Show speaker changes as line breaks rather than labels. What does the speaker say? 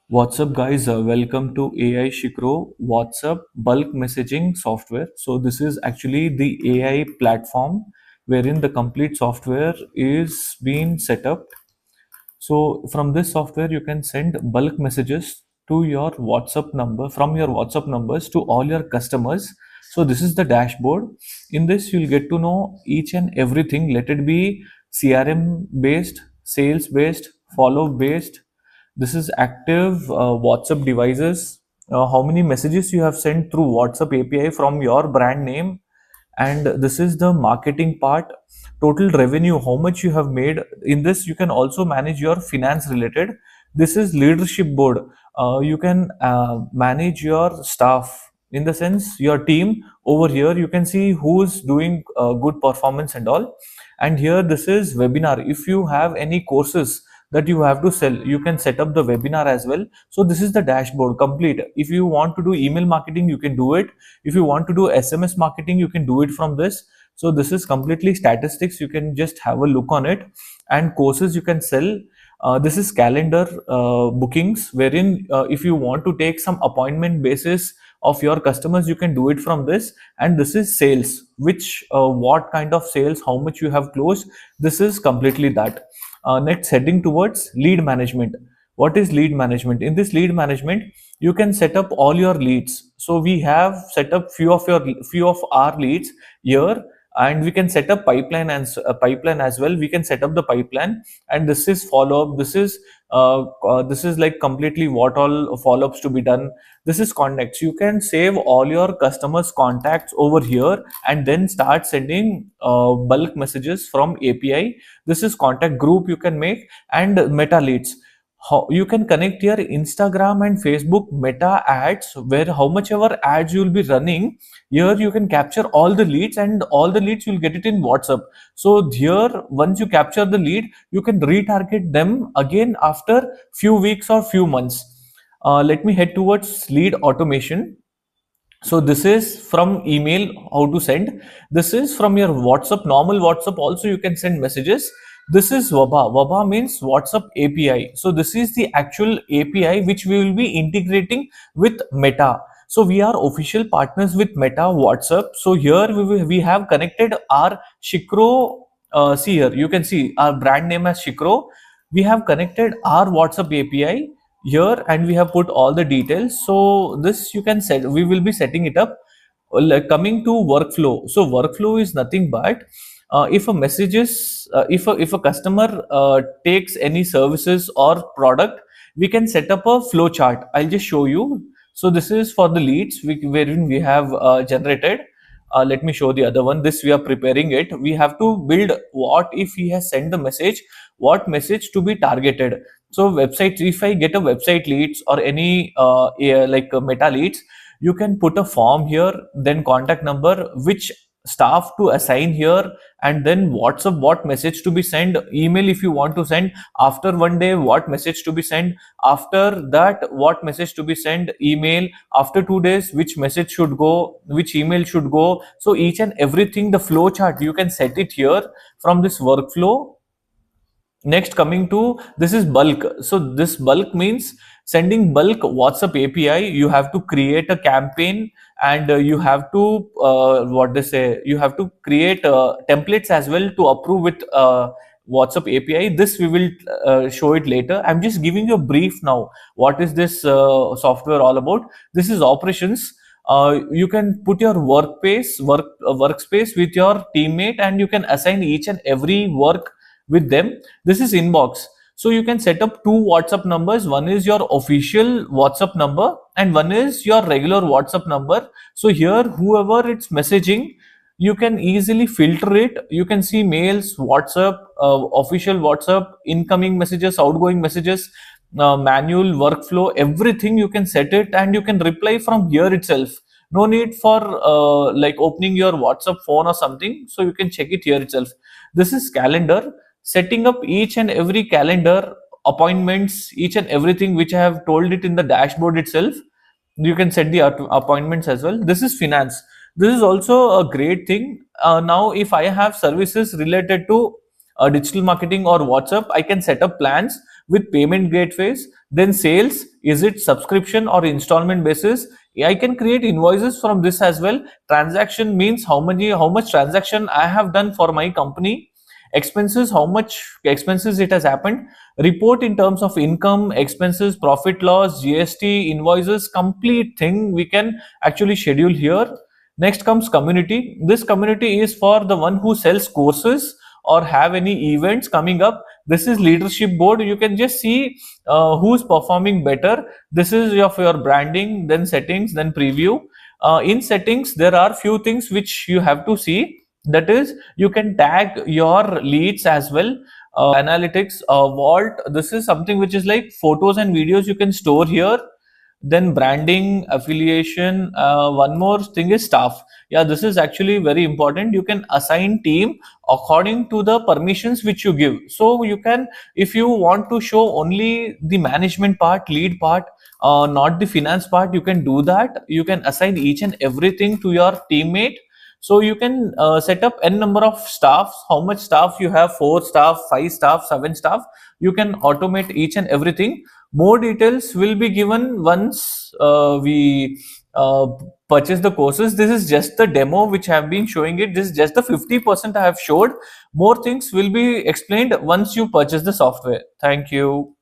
What's up, guys? Welcome to AI Shikro WhatsApp bulk messaging software. So, this is actually the AI platform wherein the complete software is being set up. So, from this software, you can send bulk messages to your WhatsApp number from your WhatsApp numbers to all your customers. So, this is the dashboard. In this, you'll get to know each and everything. Let it be CRM based, sales based, follow based. This is active WhatsApp devices. How many messages you have sent through WhatsApp API from your brand name, and this is the marketing part. Total revenue, how much you have made. In this, you can also manage your finance related. This is leadership board. You can manage your staff, in the sense your team. Over here you can see who's doing good performance and all. And here, this is webinar. If you have any courses that you have to sell, you can set up the webinar as well. So this is the dashboard complete. If you want to do email marketing, you can do it. If you want to do SMS marketing, you can do it from this. So this is completely statistics. You can just have a look on it. And courses you can sell. This is calendar bookings, wherein if you want to take some appointment basis of your customers, you can do it from this. And this is sales, which what kind of sales, how much you have closed. This is completely that. Next, heading towards lead management. What is lead management? In this lead management, you can set up all your leads. So we have set up few of our leads here, and we can set up pipeline and pipeline as well. We can set up the pipeline, and this is follow up. This is like completely what all follow ups to be done. This is contacts. You can save all your customers contacts over here and then start sending bulk messages from API. This is contact group you can make. And meta leads, how you can connect your Instagram and Facebook meta ads, where how much ever ads you will be running here, you can capture all the leads, and all the leads you'll get it in WhatsApp. So here, once you capture the lead, you can retarget them again after few weeks or few months. Let me head towards lead automation. So this is from email, how to send. This is from your WhatsApp, normal WhatsApp also you can send messages. This is WABA. WABA means WhatsApp API. So this is the actual API which we will be integrating with Meta. So we are official partners with Meta WhatsApp. So here we have connected our Shikro. See here, you can see our brand name as Shikro. We have connected our WhatsApp API here, and we have put all the details. So this you can set, we will be setting it up. Like, coming to workflow. So workflow is nothing but if a message is if a customer takes any services or product, we can set up a flow chart. I'll just show you. So this is for the leads wherein we have generated. Let me show the other one. This we are preparing it. We have to build what if he has sent the message, what message to be targeted. So websites, if I get a website leads or any meta leads, you can put a form here, then contact number, which staff to assign here, and then WhatsApp, what message to be sent, email if you want to send, after one day what message to be sent, after that what message to be sent, email, after 2 days which message should go, which email should go. So each and everything, the flow chart, you can set it here from this workflow. Next, coming to this is bulk. So this bulk means sending bulk WhatsApp API. You have to create a campaign, and you have to what they say, you have to create templates as well to approve with WhatsApp API. This we will show it later. I'm just giving you a brief now. What is this software all about? This is operations. You can put your workspace with your teammate, and you can assign each and every work with them. This is inbox. So you can set up two WhatsApp numbers. One is your official WhatsApp number, and one is your regular WhatsApp number. So here, whoever it's messaging, you can easily filter it. You can see mails, WhatsApp, official WhatsApp, incoming messages, outgoing messages, manual workflow, everything you can set it, and you can reply from here itself. No need for like opening your WhatsApp phone or something. So you can check it here itself. This is calendar. Setting up each and every calendar, appointments, each and everything which I have told it in the dashboard itself. You can set the appointments as well. This is finance. This is also a great thing. Now if I have services related to digital marketing or WhatsApp, I can set up plans with payment gateways. Then sales, is it subscription or installment basis? I can create invoices from this as well. Transaction means how much transaction I have done for my company. Expenses, how much expenses it has happened. Report in terms of income, expenses, profit loss, GST, invoices, complete thing we can actually schedule here. Next comes community. This community is for the one who sells courses or have any events coming up. This is leadership board. You can just see who's performing better. This is of your branding, then settings, then preview. In settings, there are few things which you have to see. That is, you can tag your leads as well. Analytics, vault, this is something which is like photos and videos you can store here. Then branding, affiliation, one more thing is staff. Yeah, this is actually very important. You can assign team according to the permissions which you give. So you can, if you want to show only the management part, lead part, not the finance part, you can do that. You can assign each and everything to your teammate. So you can set up n number of staffs, how much staff you have, 4 staff, 5 staff, 7 staff. You can automate each and everything. More details will be given once we purchase the courses. This is just the demo which I have been showing it. This is just the 50% I have showed. More things will be explained once you purchase the software. Thank you.